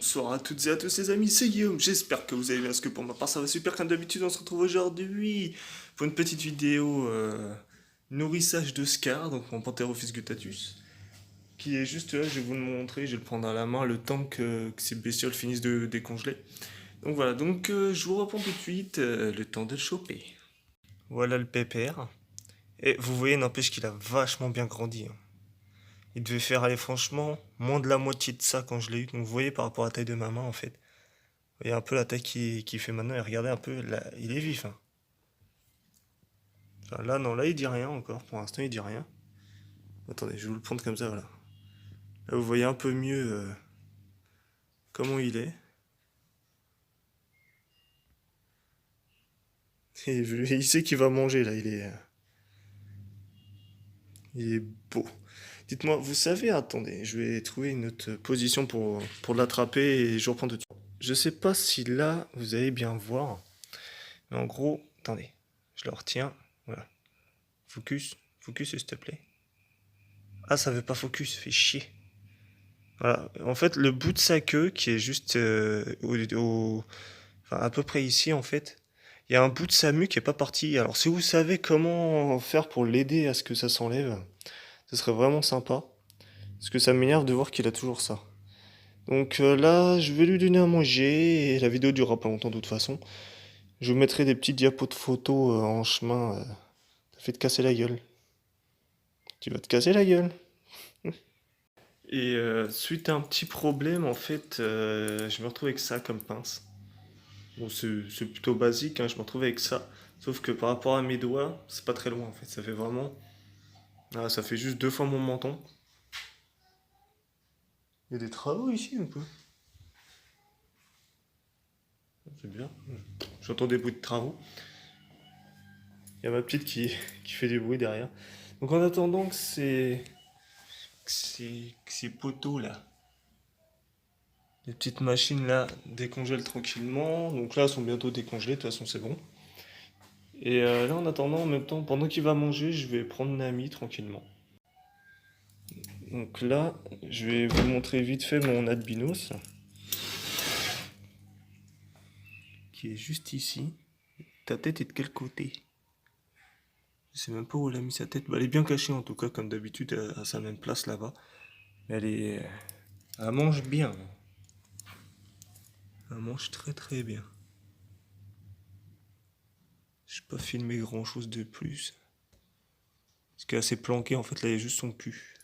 Bonsoir à toutes et à tous les amis, c'est Guillaume, j'espère que vous allez bien, parce que pour ma part ça va super comme d'habitude, on se retrouve aujourd'hui pour une petite vidéo nourrissage de Scar, donc mon Pantherophis guttatus, qui est juste là, je vais vous le montrer, je vais le prendre à la main le temps que ces bestioles finissent de décongeler. Donc voilà, donc je vous reprends tout de suite, le temps de le choper. Voilà le pépère, et vous voyez, n'empêche qu'il a vachement bien grandi, hein. Il devait faire, allez, franchement, moins de la moitié de ça quand je l'ai eu. Donc vous voyez par rapport à la taille de ma main, en fait. Vous voyez un peu la taille qu'il fait maintenant. Et regardez un peu, là, il est vif, hein. Enfin, là, non, là, il dit rien encore. Pour l'instant, il dit rien. Attendez, je vais vous le prendre comme ça, voilà. Là, vous voyez un peu mieux comment il est. Et il sait qu'il va manger, là. Il est beau. Dites-moi, vous savez, attendez, je vais trouver une autre position pour l'attraper et je reprends tout de suite. Je sais pas si là, vous allez bien voir. Mais en gros, attendez, je le retiens. Voilà. Focus, focus s'il te plaît. Ah, ça veut pas focus, fait chier. Voilà. En fait, le bout de sa queue qui est juste enfin, à peu près ici, en fait, il y a un bout de sa mue qui est pas parti. Alors, si vous savez comment faire pour l'aider à ce que ça s'enlève, ce serait vraiment sympa. Parce que ça m'énerve de voir qu'il a toujours ça. Donc là, je vais lui donner à manger et la vidéo durera pas longtemps de toute façon. Je vous mettrai des petits diapos de photos en chemin. Ça fait te casser la gueule. Tu vas te casser la gueule. Et suite à un petit problème, en fait, je me retrouve avec ça comme pince. Bon, c'est plutôt basique, hein, je me retrouve avec ça. Sauf que par rapport à mes doigts, c'est pas très loin en fait. Ça fait vraiment. Ah, ça fait juste 2 fois mon menton. Il y a des travaux ici un peu. C'est bien. J'entends des bruits de travaux. Il y a ma petite qui fait du bruit derrière. Donc en attendant que ces poteaux là, les petites machines là décongèlent tranquillement. Donc là, elles sont bientôt décongelées, de toute façon c'est bon. Et là, en attendant, en même temps, pendant qu'il va manger, je vais prendre Nami tranquillement. Donc là, je vais vous montrer vite fait mon albinos, qui est juste ici. Ta tête est de quel côté? Je sais même pas où elle a mis sa tête. Bah, elle est bien cachée en tout cas, comme d'habitude, à sa même place là-bas. Mais elle mange bien. Elle mange très très bien. Je n'ai pas filmé grand chose de plus. Parce qu'elle s'est planquée, en fait, là, il y a juste son cul.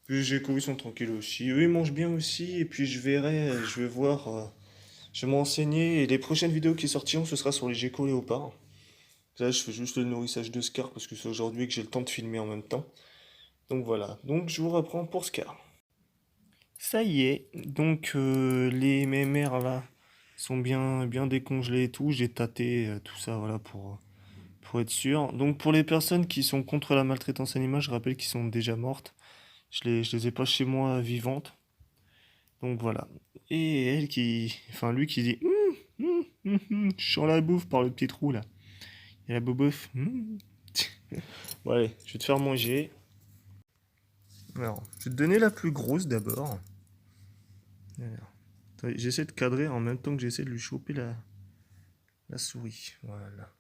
Puis j'ai ils sont tranquilles aussi. Eux, ils mangent bien aussi. Et puis je verrai, je vais voir, je vais m'enseigner. Et les prochaines vidéos qui sortiront, ce sera sur les geckos léopards. Là, je fais juste le nourrissage de Scar parce que c'est aujourd'hui que j'ai le temps de filmer en même temps. Donc voilà. Donc je vous reprends pour Scar. Ça y est. Donc les mémères là sont bien décongelées et tout. J'ai tâté tout ça, voilà, pour être sûr. Donc pour les personnes qui sont contre la maltraitance animale, je rappelle qu'ils sont déjà mortes. Je les ai pas chez moi vivantes. Donc voilà. Et elle enfin lui qui dit je sens la bouffe par le petit trou là. Et la bouffe. Bon allez, je vais te faire manger. Alors, je vais te donner la plus grosse d'abord. J'essaie de cadrer en même temps que j'essaie de lui choper la souris. Voilà.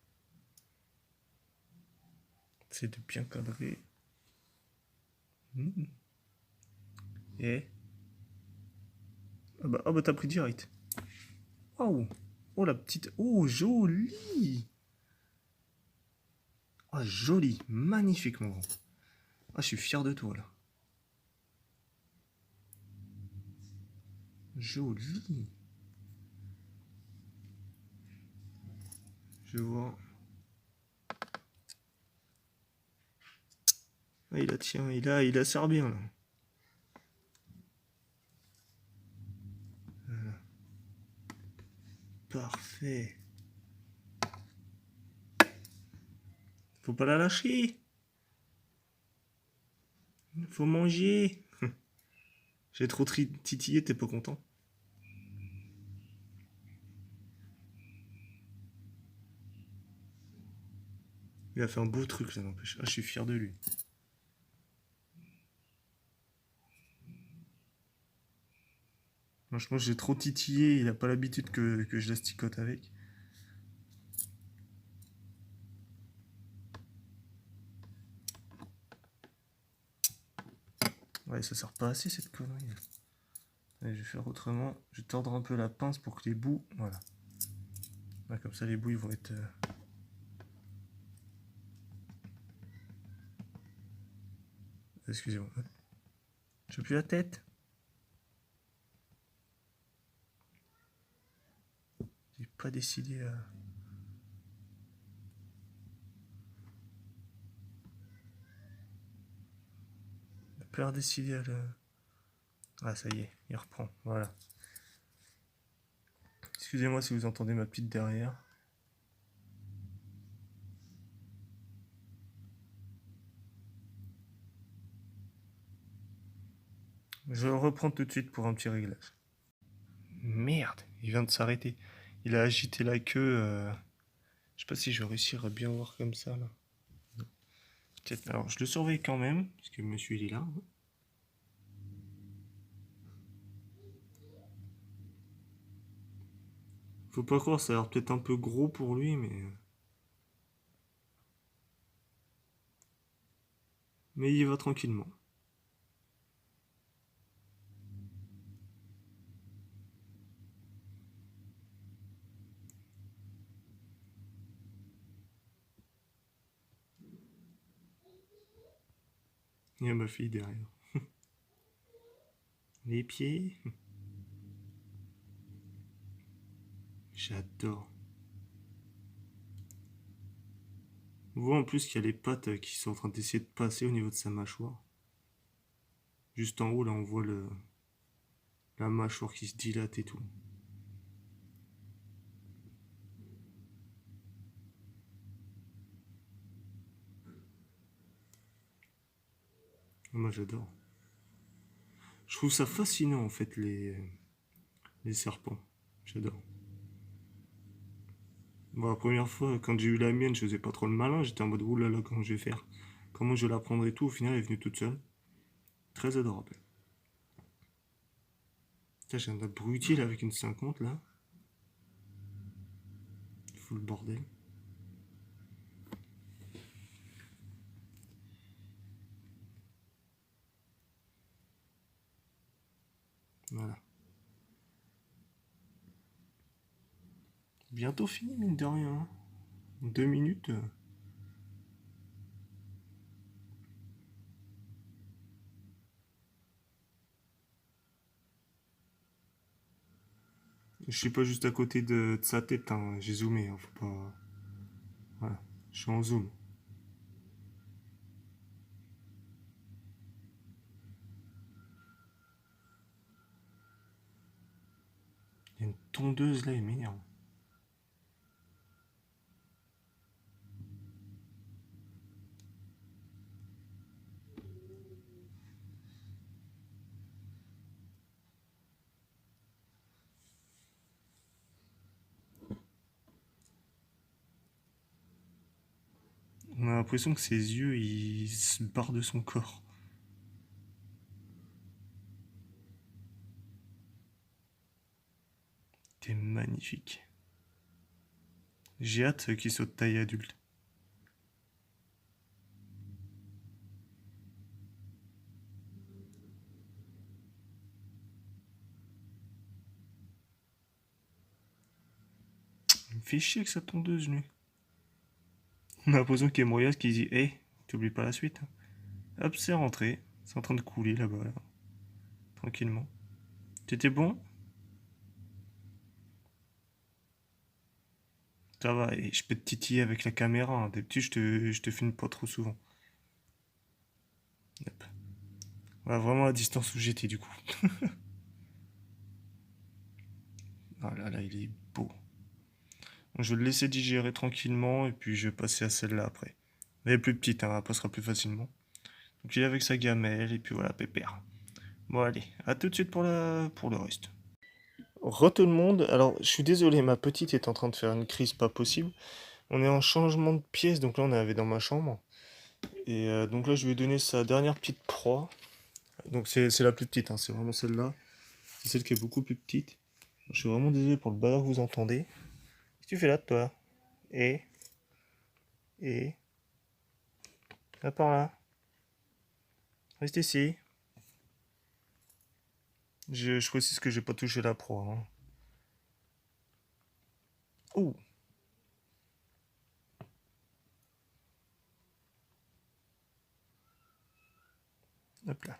C'est de bien cadrer. Et. Ah bah t'as pris direct. Waouh! Oh la petite. Oh joli! Ah joli! Magnifique mon grand. Ah je suis fier de toi là. Joli! Je vois. Ah, il a tient, il a serre bien là. Parfait. Faut pas la lâcher. Faut manger. J'ai trop titillé, t'es pas content? Il a fait un beau truc, ça n'empêche. Ah, je suis fier de lui. Franchement, j'ai trop titillé, il a pas l'habitude que je l'asticote avec. Ouais, ça sert pas assez cette connerie. Allez, je vais faire autrement. Je vais tordre un peu la pince pour que les bouts... Voilà. Ouais, comme ça, les bouts, ils vont être... Excusez-moi. J'ai plus la tête. J'ai pas décidé à... Pas décidé à le... Ah, ça y est, il reprend. Voilà. Excusez-moi si vous entendez ma petite derrière. Je reprends tout de suite pour un petit réglage. Merde, il vient de s'arrêter. Il a agité la queue. Je sais pas si je vais réussir à bien voir comme ça là. Peut-être. Alors je le surveille quand même, parce que monsieur il est là. Faut pas croire, ça a l'air peut-être un peu gros pour lui, mais il y va tranquillement. Il y a ma fille derrière. Les pieds. J'adore. On voit en plus qu'il y a les pattes qui sont en train d'essayer de passer au niveau de sa mâchoire. Juste en haut, là, on voit la mâchoire qui se dilate et tout. Moi, j'adore. Je trouve ça fascinant, en fait, les serpents. J'adore. Bon, la première fois, quand j'ai eu la mienne, je faisais pas trop le malin. J'étais en mode, oulala, comment je vais faire? Comment je vais la prendre et tout. Au final, elle est venue toute seule. Très adorable. Putain, j'ai un abruti là avec une 50 là. Full bordel. Voilà. Bientôt fini, mine de rien. Hein. 2 minutes. Je suis pas juste à côté de sa tête, hein. J'ai zoomé, hein. Faut pas. Voilà. Je suis en zoom. Il y a une tondeuse là, elle m'énerve. On a l'impression que ses yeux, ils se barrent de son corps. T'es magnifique. J'ai hâte qu'il soit de taille adulte. Il me fait chier que sa tondeuse, lui. On a l'impression qu'il y a Morias qui dit hé, t'oublies pas la suite. Hein. Hop, c'est rentré. C'est en train de couler là-bas, là. Tranquillement. T'étais bon? Ça va, et je peux te titiller avec la caméra. Hein. D'habitude, je te filme pas trop souvent. Hop. Voilà, vraiment à distance où j'étais, du coup. Ah là là, il est beau. Donc, je vais le laisser digérer tranquillement, et puis je vais passer à celle-là après. Elle est plus petite, hein, elle passera plus facilement. Donc il est avec sa gamelle, et puis voilà, pépère. Bon, allez, à tout de suite pour le reste. Re tout le monde, alors je suis désolé, ma petite est en train de faire une crise pas possible. On est en changement de pièce, donc là on est dans ma chambre. Et donc là je vais lui donner sa dernière petite proie. Donc c'est la plus petite, hein, c'est vraiment celle-là. c'est celle qui est beaucoup plus petite. Je suis vraiment désolé pour le bazar que vous entendez. Qu'est-ce que tu fais là, toi? Et Et va par là. Reste ici. Je précise que j'ai pas touché la proie, hein. Ouh. Hop là.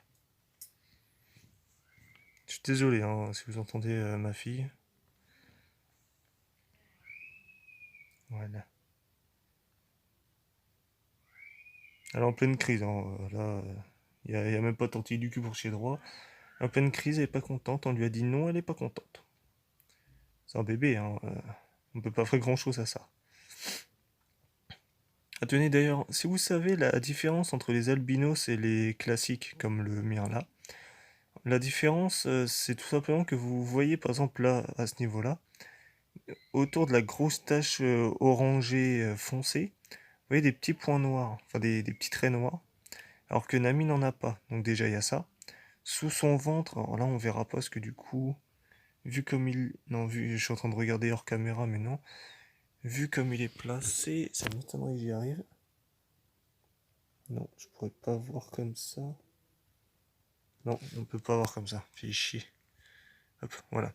Je suis désolé hein, si vous entendez ma fille. Voilà. Elle est en pleine crise, hein. Là, y a même pas tortillé du cul pour chier droit. En pleine crise, elle est pas contente. On lui a dit non, elle est pas contente. C'est un bébé, hein. On peut pas faire grand chose à ça. Ah, tenez d'ailleurs, si vous savez la différence entre les albinos et les classiques, comme le mien là, la différence, c'est tout simplement que vous voyez par exemple là, à ce niveau-là, autour de la grosse tache orangée foncée, vous voyez des petits points noirs, enfin des petits traits noirs, alors que Nami n'en a pas. Donc déjà il y a ça. Sous son ventre, alors là on verra pas parce que du coup, vu comme il... Non, vu, je suis en train de regarder hors caméra, mais non. Vu comme il est placé, ça m'étonnerait que j'y arrive. Non, je pourrais pas voir comme ça. Non, on peut pas voir comme ça, fait chier. Hop, voilà.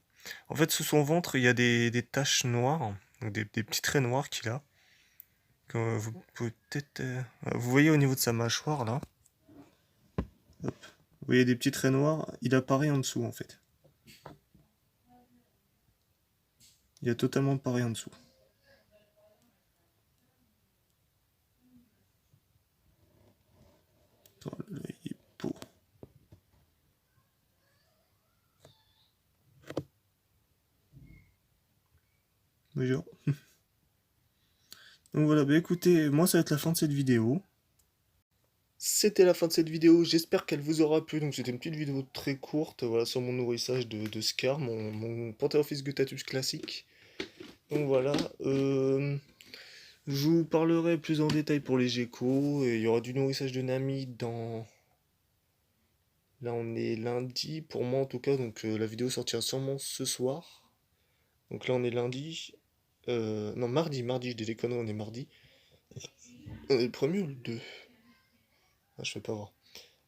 En fait, sous son ventre, il y a des taches noires, donc des petits traits noirs qu'il a. Vous pouvez peut-être... vous voyez au niveau de sa mâchoire, là. Hop. Vous voyez des petits traits noirs, il apparaît en dessous, en fait. Il a totalement pareil en dessous. Attends, là, il est beau. Bonjour. Donc voilà, bah écoutez, moi ça va être la fin de cette vidéo. C'était la fin de cette vidéo, j'espère qu'elle vous aura plu. Donc c'était une petite vidéo très courte, voilà, sur mon nourrissage de Scar, mon Panthéophis Gutatus classique. Donc voilà, je vous parlerai plus en détail pour les geckos. Il y aura du nourrissage de Nami dans... Là on est lundi, pour moi en tout cas, donc la vidéo sortira sûrement ce soir. Donc là on est lundi. Non, mardi, je dis des conneries, on est mardi. On est le 1er ou le 2? Ah, je peux pas voir.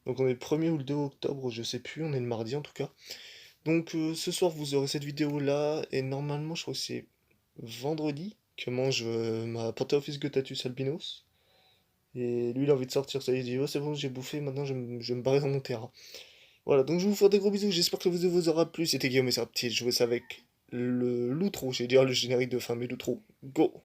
Donc on est le 1er ou le 2 octobre, je sais plus, on est le mardi en tout cas. Donc ce soir vous aurez cette vidéo là, et normalement je crois que c'est vendredi que mange ma Panthéophis Gutatus albinos. Et lui il a envie de sortir, ça il dit oh c'est bon j'ai bouffé, maintenant je vais me barrer dans mon terrain. Voilà, donc je vous fais des gros bisous, j'espère que la vidéo vous aura plu. C'était Guillaume et sa petite, je jouais ça avec l'outro, j'ai dire le générique de fin, mais l'outro, go!